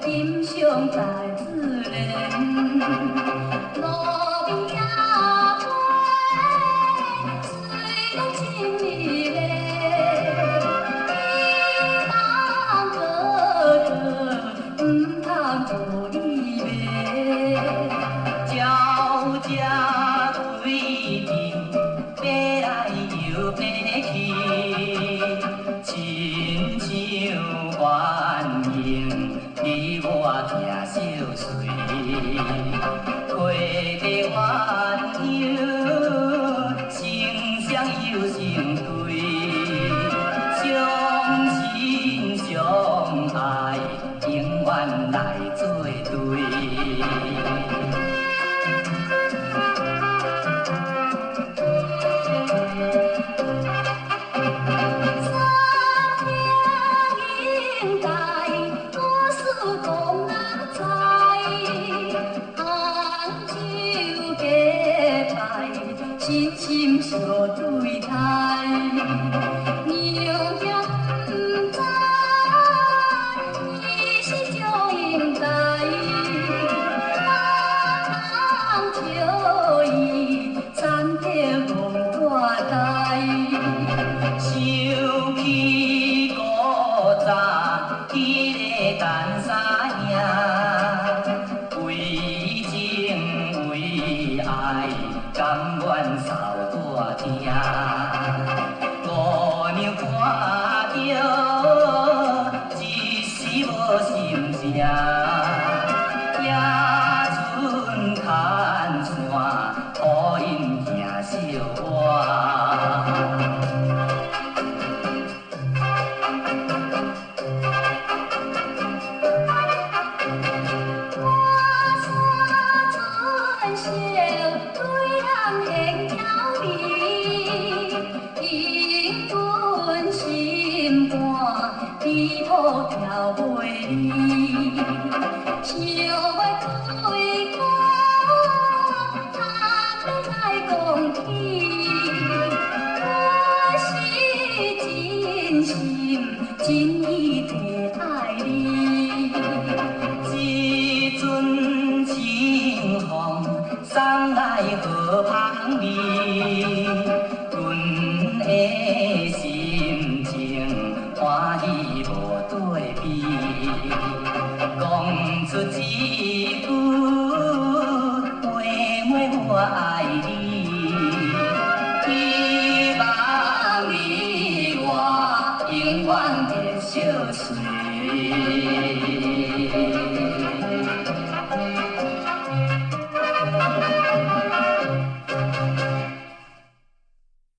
音上大自然，路边野花虽然真美丽，你通过过，唔通互伊迷。鸟只对阵，飞来又飞去，亲像幻影。你我听相随，花地鸳鸯，成双又成对，相亲相爱，永远来作对。真心相对待，娘家不知，伊是祝英台，哪通笑伊惨得望大台，想起古早迄个陈三兄，为情为爱。甘愿受大疼，姑娘看着一时无心情，野村牵线，互因行小我。地土跳袂离，想要对歌，谈要来讲起，我是真心真意地爱你。一阵清风送来好香味，阮的心情欢喜无对比，讲出一句妹妹我爱你，希望你我永远结相随。